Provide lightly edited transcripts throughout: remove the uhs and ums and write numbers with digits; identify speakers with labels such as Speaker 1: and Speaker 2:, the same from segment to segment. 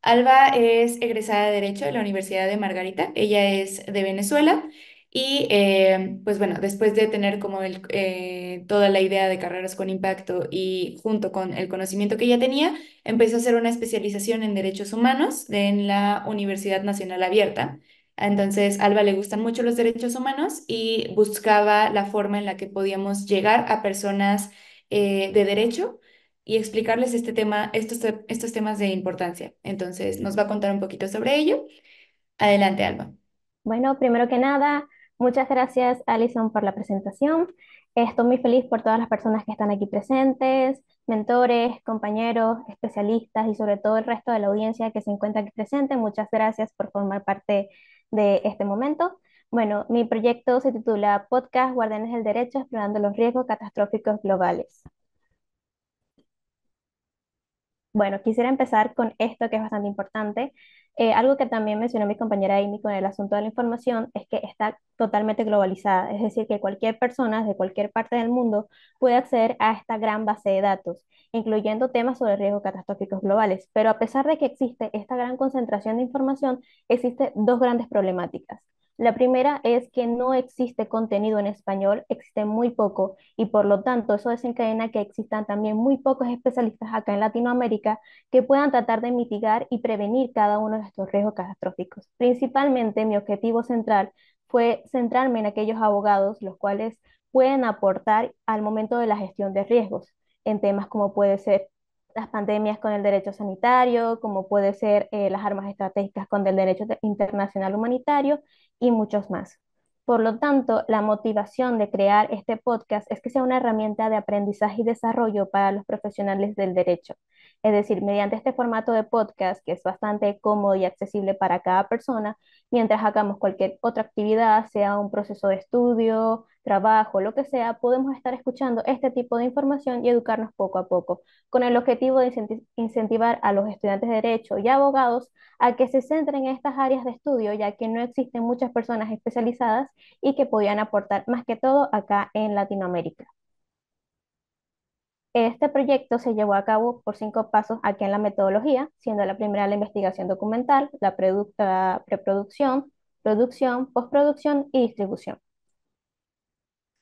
Speaker 1: Alba es egresada de Derecho de la Universidad de Margarita. Ella es de Venezuela y pues bueno, después de tener como toda la idea de carreras con impacto y junto con el conocimiento que ella tenía, empezó a hacer una especialización en derechos humanos en la Universidad Nacional Abierta. Entonces, a Alba le gustan mucho los derechos humanos y buscaba la forma en la que podíamos llegar a personas de derecho y explicarles este tema, estos temas de importancia. Entonces, nos va a contar un poquito sobre ello. Adelante, Alba.
Speaker 2: Bueno, primero que nada, muchas gracias, Alison, por la presentación. Estoy muy feliz por todas las personas que están aquí presentes, mentores, compañeros, especialistas y sobre todo el resto de la audiencia que se encuentra aquí presente. Muchas gracias por formar parte de este momento. Bueno, mi proyecto se titula Podcast Guardianes del Derecho, explorando los riesgos catastróficos globales. Bueno, quisiera empezar con esto que es bastante importante. Algo que también mencionó mi compañera Amy con el asunto de la información es que está totalmente globalizada, es decir, que cualquier persona de cualquier parte del mundo puede acceder a esta gran base de datos, incluyendo temas sobre riesgos catastróficos globales. Pero a pesar de que existe esta gran concentración de información, existen dos grandes problemáticas. La primera es que no existe contenido en español, existe muy poco y por lo tanto eso desencadena que existan también muy pocos especialistas acá en Latinoamérica que puedan tratar de mitigar y prevenir cada uno de estos riesgos catastróficos. Principalmente mi objetivo central fue centrarme en aquellos abogados los cuales pueden aportar al momento de la gestión de riesgos en temas como puede ser las pandemias con el derecho sanitario, como puede ser las armas estratégicas con el derecho internacional humanitario y muchos más. Por lo tanto, la motivación de crear este podcast es que sea una herramienta de aprendizaje y desarrollo para los profesionales del derecho. Es decir, mediante este formato de podcast, que es bastante cómodo y accesible para cada persona, mientras hagamos cualquier otra actividad, sea un proceso de estudio, trabajo, lo que sea, podemos estar escuchando este tipo de información y educarnos poco a poco, con el objetivo de incentivar a los estudiantes de derecho y abogados a que se centren en estas áreas de estudio, ya que no existen muchas personas especializadas y que podían aportar más que todo acá en Latinoamérica. Este proyecto se llevó a cabo por 5 pasos aquí en la metodología, siendo la primera la investigación documental, la preproducción, producción, postproducción y distribución.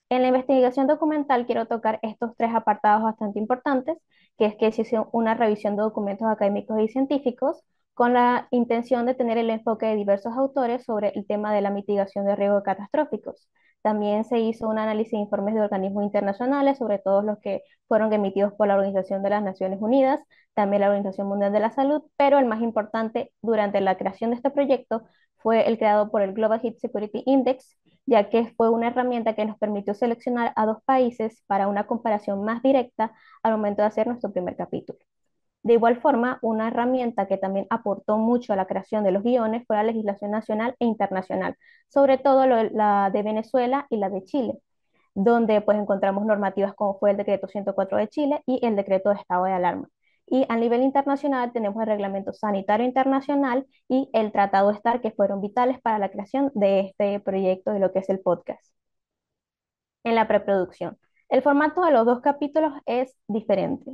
Speaker 2: En la investigación documental quiero tocar estos tres apartados bastante importantes, que es que se hizo una revisión de documentos académicos y científicos con la intención de tener el enfoque de diversos autores sobre el tema de la mitigación de riesgos catastróficos. También se hizo un análisis de informes de organismos internacionales, sobre todos los que fueron emitidos por la Organización de las Naciones Unidas, también la Organización Mundial de la Salud, pero el más importante durante la creación de este proyecto fue el creado por el Global Health Security Index, ya que fue una herramienta que nos permitió seleccionar a dos países para una comparación más directa al momento de hacer nuestro primer capítulo. De igual forma, una herramienta que también aportó mucho a la creación de los guiones fue la legislación nacional e internacional, sobre todo la de Venezuela y la de Chile, donde pues encontramos normativas como fue el decreto 104 de Chile y el decreto de estado de alarma. Y a nivel internacional tenemos el Reglamento Sanitario Internacional y el Tratado STAR, que fueron vitales para la creación de este proyecto de lo que es el podcast. En la preproducción, el formato de los dos capítulos es diferente.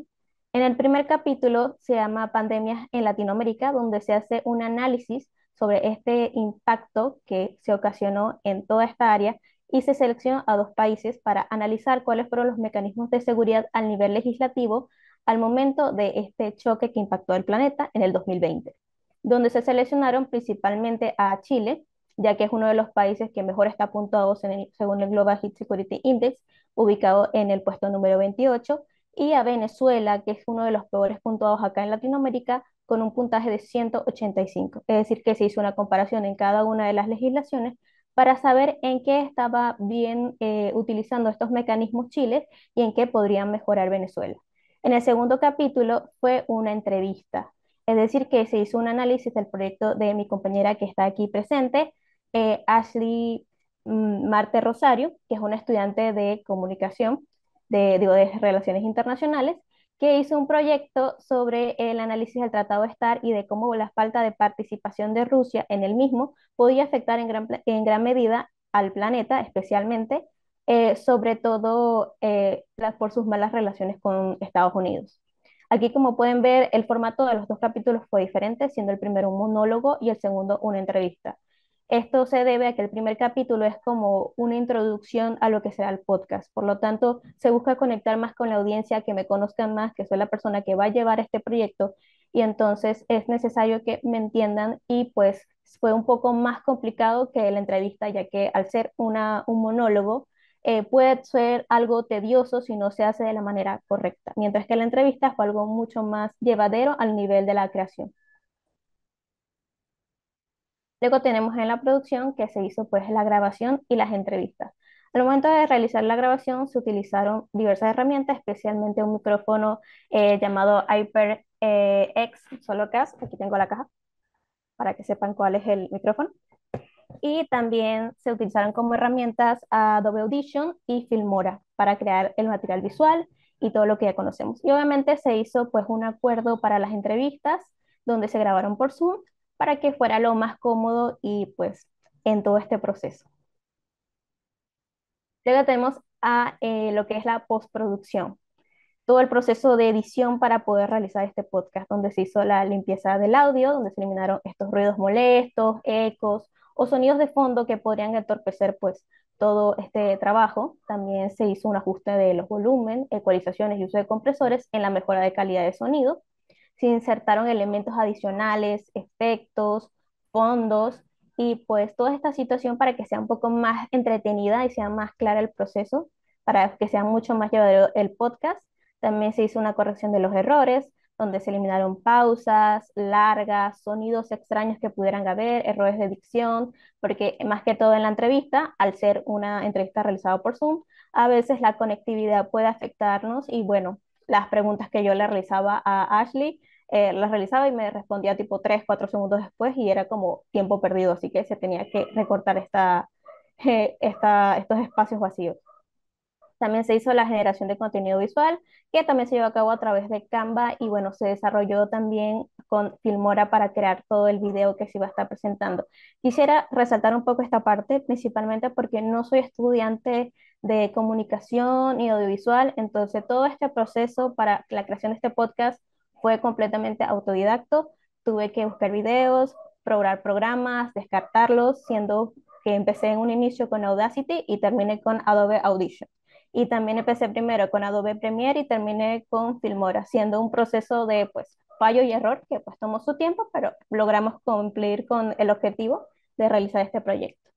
Speaker 2: En el primer capítulo se llama Pandemias en Latinoamérica, donde se hace un análisis sobre este impacto que se ocasionó en toda esta área y se selecciona a dos países para analizar cuáles fueron los mecanismos de seguridad al nivel legislativo al momento de este choque que impactó el planeta en el 2020, donde se seleccionaron principalmente a Chile, ya que es uno de los países que mejor está puntuado según el Global Health Security Index, ubicado en el puesto número 28, y a Venezuela, que es uno de los peores puntuados acá en Latinoamérica, con un puntaje de 185. Es decir, que se hizo una comparación en cada una de las legislaciones para saber en qué estaba bien utilizando estos mecanismos Chile y en qué podrían mejorar Venezuela. En el segundo capítulo fue una entrevista, es decir, que se hizo un análisis del proyecto de mi compañera que está aquí presente, Ashley Marte Rosario, que es una estudiante de comunicación, de relaciones internacionales, que hizo un proyecto sobre el análisis del Tratado STAR y de cómo la falta de participación de Rusia en el mismo podía afectar en gran medida al planeta, especialmente, sobre todo por sus malas relaciones con Estados Unidos. Aquí, como pueden ver, el formato de los dos capítulos fue diferente, siendo el primero un monólogo y el segundo una entrevista. Esto se debe a que el primer capítulo es como una introducción a lo que será el podcast. Por lo tanto, se busca conectar más con la audiencia, que me conozcan más, que soy la persona que va a llevar este proyecto, y entonces es necesario que me entiendan, y pues fue un poco más complicado que la entrevista, ya que al ser un monólogo, puede ser algo tedioso si no se hace de la manera correcta, mientras que la entrevista fue algo mucho más llevadero al nivel de la creación. Luego tenemos en la producción, que se hizo pues la grabación y las entrevistas. Al momento de realizar la grabación se utilizaron diversas herramientas, especialmente un micrófono llamado HyperX Solocast. Aquí tengo la caja para que sepan cuál es el micrófono. Y también se utilizaron como herramientas Adobe Audition y Filmora para crear el material visual y todo lo que ya conocemos. Y obviamente se hizo pues un acuerdo para las entrevistas donde se grabaron por Zoom para que fuera lo más cómodo y pues en todo este proceso. Luego tenemos a lo que es la postproducción, todo el proceso de edición para poder realizar este podcast, donde se hizo la limpieza del audio, donde se eliminaron estos ruidos molestos, ecos o sonidos de fondo que podrían entorpecer pues todo este trabajo. También se hizo un ajuste de los volúmenes, ecualizaciones y uso de compresores en la mejora de calidad de sonido. Se insertaron elementos adicionales, efectos, fondos, y pues toda esta situación para que sea un poco más entretenida y sea más clara el proceso, para que sea mucho más llevadero el podcast. También se hizo una corrección de los errores, donde se eliminaron pausas largas, sonidos extraños que pudieran haber, errores de dicción, porque más que todo en la entrevista, al ser una entrevista realizada por Zoom, a veces la conectividad puede afectarnos, y bueno, las preguntas que yo le realizaba a Ashley, las realizaba y me respondía tipo 3 4 segundos después, y era como tiempo perdido, así que se tenía que recortar estos espacios vacíos. También se hizo la generación de contenido visual, que también se llevó a cabo a través de Canva, y bueno, se desarrolló también con Filmora para crear todo el video que se iba a estar presentando. Quisiera resaltar un poco esta parte, principalmente porque no soy estudiante de comunicación y audiovisual, entonces todo este proceso para la creación de este podcast fue completamente autodidacto. Tuve que buscar videos, probar programas, descartarlos, siendo que empecé en un inicio con Audacity y terminé con Adobe Audition. Y también empecé primero con Adobe Premiere y terminé con Filmora, haciendo un proceso de pues fallo y error que pues tomó su tiempo, pero logramos cumplir con el objetivo de realizar este proyecto.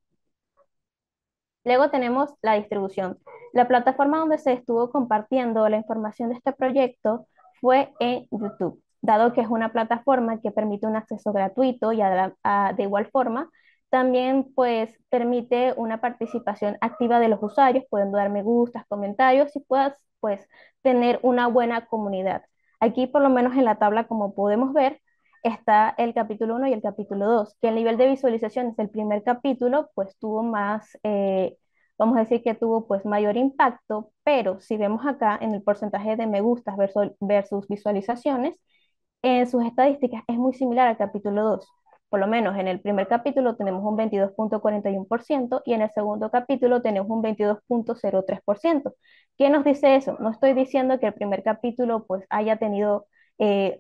Speaker 2: Luego tenemos la distribución. La plataforma donde se estuvo compartiendo la información de este proyecto fue en YouTube, dado que es una plataforma que permite un acceso gratuito, y de igual forma también pues permite una participación activa de los usuarios, pueden dar me gustas, comentarios, y puedas pues tener una buena comunidad. Aquí por lo menos en la tabla, como podemos ver, está el capítulo 1 y el capítulo 2, que el nivel de visualizaciones del primer capítulo pues tuvo más, vamos a decir que tuvo pues mayor impacto, pero si vemos acá en el porcentaje de me gustas versus visualizaciones, en sus estadísticas es muy similar al capítulo 2. Por lo menos en el primer capítulo tenemos un 22,41% y en el segundo capítulo tenemos un 22,03%. ¿Qué nos dice eso? No estoy diciendo que el primer capítulo pues haya tenido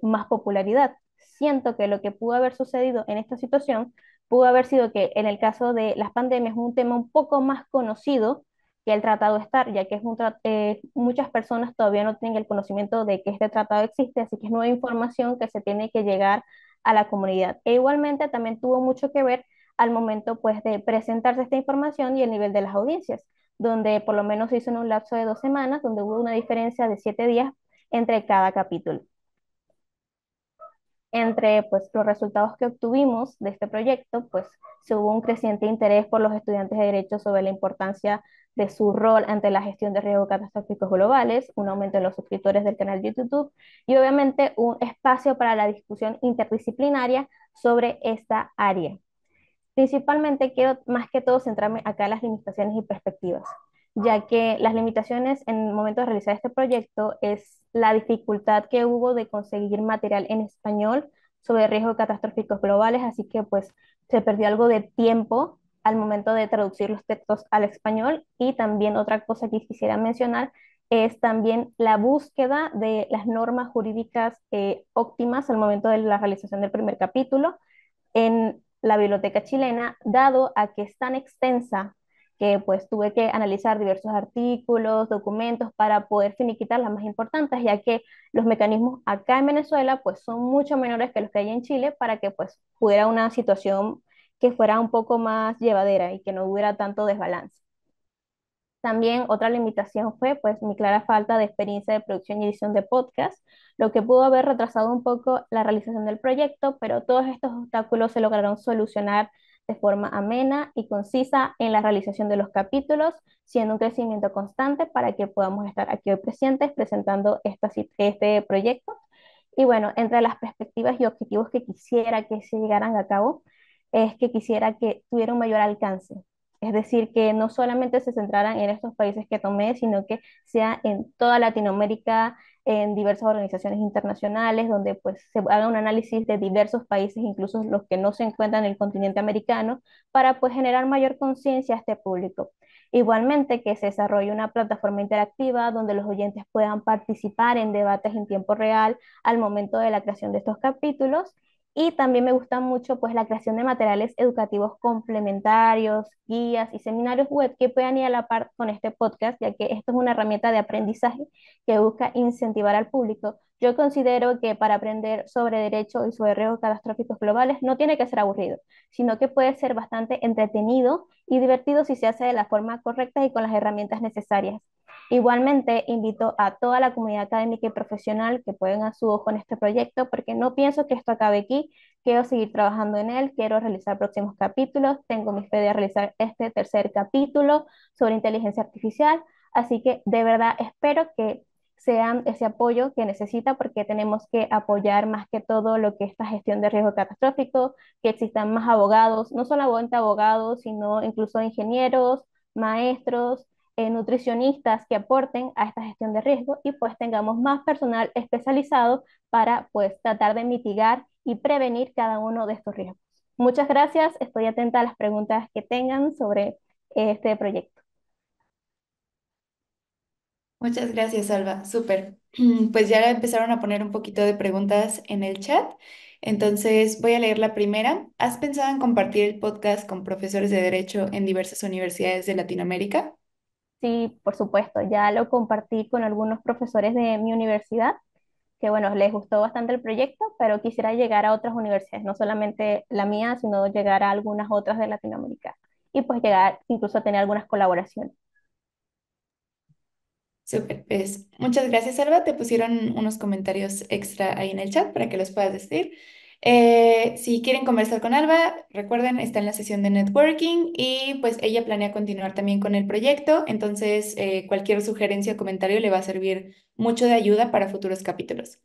Speaker 2: más popularidad. Siento que lo que pudo haber sucedido en esta situación pudo haber sido que en el caso de las pandemias es un tema un poco más conocido que el tratado estar, ya que muchas personas todavía no tienen el conocimiento de que este tratado existe, así que es nueva información que se tiene que llegar a la comunidad. E igualmente también tuvo mucho que ver al momento pues de presentarse esta información y el nivel de las audiencias, donde por lo menos se hizo en un lapso de 2 semanas, donde hubo una diferencia de 7 días entre cada capítulo. Entre pues, los resultados que obtuvimos de este proyecto, pues se hubo un creciente interés por los estudiantes de Derecho sobre la importancia de su rol ante la gestión de riesgos catastróficos globales, un aumento en los suscriptores del canal de YouTube, y obviamente un espacio para la discusión interdisciplinaria sobre esta área. Principalmente quiero más que todo centrarme acá en las limitaciones y perspectivas, ya que las limitaciones en el momento de realizar este proyecto es la dificultad que hubo de conseguir material en español sobre riesgos catastróficos globales, así que pues se perdió algo de tiempo al momento de traducir los textos al español. Y también otra cosa que quisiera mencionar es también la búsqueda de las normas jurídicas óptimas al momento de la realización del primer capítulo en la biblioteca chilena, dado a que es tan extensa que pues tuve que analizar diversos artículos, documentos para poder finiquitar las más importantes, ya que los mecanismos acá en Venezuela pues son mucho menores que los que hay en Chile para que pues pudiera una situación que fuera un poco más llevadera y que no hubiera tanto desbalance. También otra limitación fue pues mi clara falta de experiencia de producción y edición de podcast, lo que pudo haber retrasado un poco la realización del proyecto, pero todos estos obstáculos se lograron solucionar de forma amena y concisa en la realización de los capítulos, siendo un crecimiento constante para que podamos estar aquí hoy presentes presentando este proyecto. Y bueno, entre las perspectivas y objetivos que quisiera que se llegaran a cabo, es que quisiera que tuviera un mayor alcance. Es decir, que no solamente se centraran en estos países que tomé, sino que sea en toda Latinoamérica, en diversas organizaciones internacionales, donde pues se haga un análisis de diversos países, incluso los que no se encuentran en el continente americano, para pues generar mayor conciencia a este público. Igualmente, que se desarrolle una plataforma interactiva donde los oyentes puedan participar en debates en tiempo real al momento de la creación de estos capítulos. Y también me gusta mucho pues la creación de materiales educativos complementarios, guías y seminarios web que puedan ir a la par con este podcast, ya que esto es una herramienta de aprendizaje que busca incentivar al público. Yo considero que para aprender sobre derecho y sobre riesgos catastróficos globales no tiene que ser aburrido, sino que puede ser bastante entretenido y divertido si se hace de la forma correcta y con las herramientas necesarias. Igualmente, invito a toda la comunidad académica y profesional que pueden a su ojo en este proyecto, porque no pienso que esto acabe aquí. Quiero seguir trabajando en él, quiero realizar próximos capítulos, tengo mi fe de realizar este tercer capítulo sobre inteligencia artificial, así que de verdad espero que sean ese apoyo que necesita, porque tenemos que apoyar más que todo lo que es esta gestión de riesgo catastrófico, que existan más abogados, no solamente abogados, sino incluso ingenieros, maestros, nutricionistas que aporten a esta gestión de riesgo y pues tengamos más personal especializado para pues tratar de mitigar y prevenir cada uno de estos riesgos. Muchas gracias, estoy atenta a las preguntas que tengan sobre este proyecto.
Speaker 1: Muchas gracias, Alba. Súper. Pues ya empezaron a poner un poquito de preguntas en el chat. Entonces voy a leer la primera. ¿Has pensado en compartir el podcast con profesores de derecho en diversas universidades de Latinoamérica?
Speaker 2: Sí, por supuesto, ya lo compartí con algunos profesores de mi universidad, que bueno, les gustó bastante el proyecto, pero quisiera llegar a otras universidades, no solamente la mía, sino llegar a algunas otras de Latinoamérica y pues llegar incluso a tener algunas colaboraciones.
Speaker 1: Súper. Pues muchas gracias, Alba. Te pusieron unos comentarios extra ahí en el chat para que los puedas decir. Si quieren conversar con Alba, recuerden, está en la sesión de networking y pues ella planea continuar también con el proyecto. Entonces, cualquier sugerencia o comentario le va a servir mucho de ayuda para futuros capítulos.